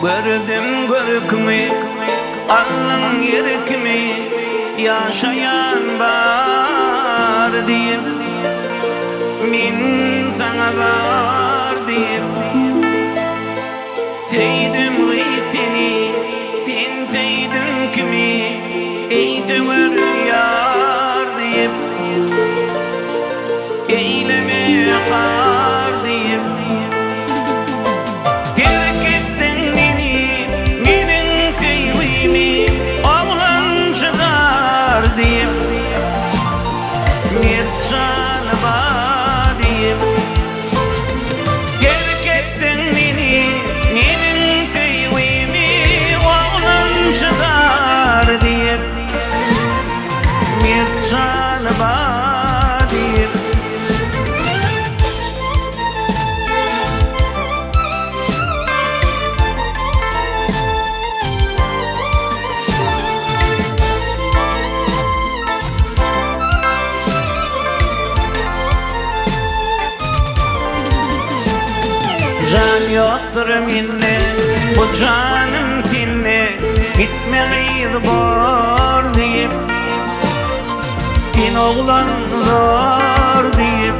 Gördüm görkümü, Allah'ın yerkimi, yaşayan var diyip, min sana var diyip, seydüm seni, sen seydün kimi, ey sever yar diyip, eyleme kar diyip, diyip, mircan var diyip, terk ettin beni, benim sevgimi oğlan çıkar diyip, mircan var diyip. Can yoktur minne, bu canım seninle gitmeyiz bor deyip, sen oğlan zor deyip,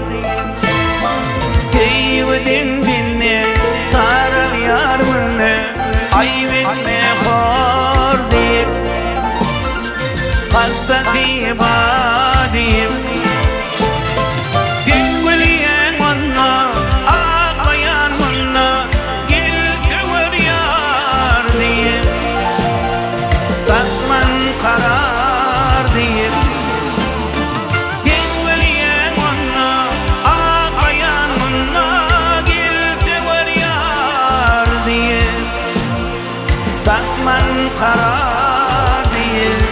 sevdin beni tarar yar minne, ayıp etme hor deyip, kalbati ba deyip, karar deyip, tengveliyen ona, ağlayan ona, gelse var yar deyip, takman karar deyip.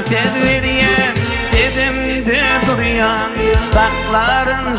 Tedviriyen, dedim de duruyan, bakların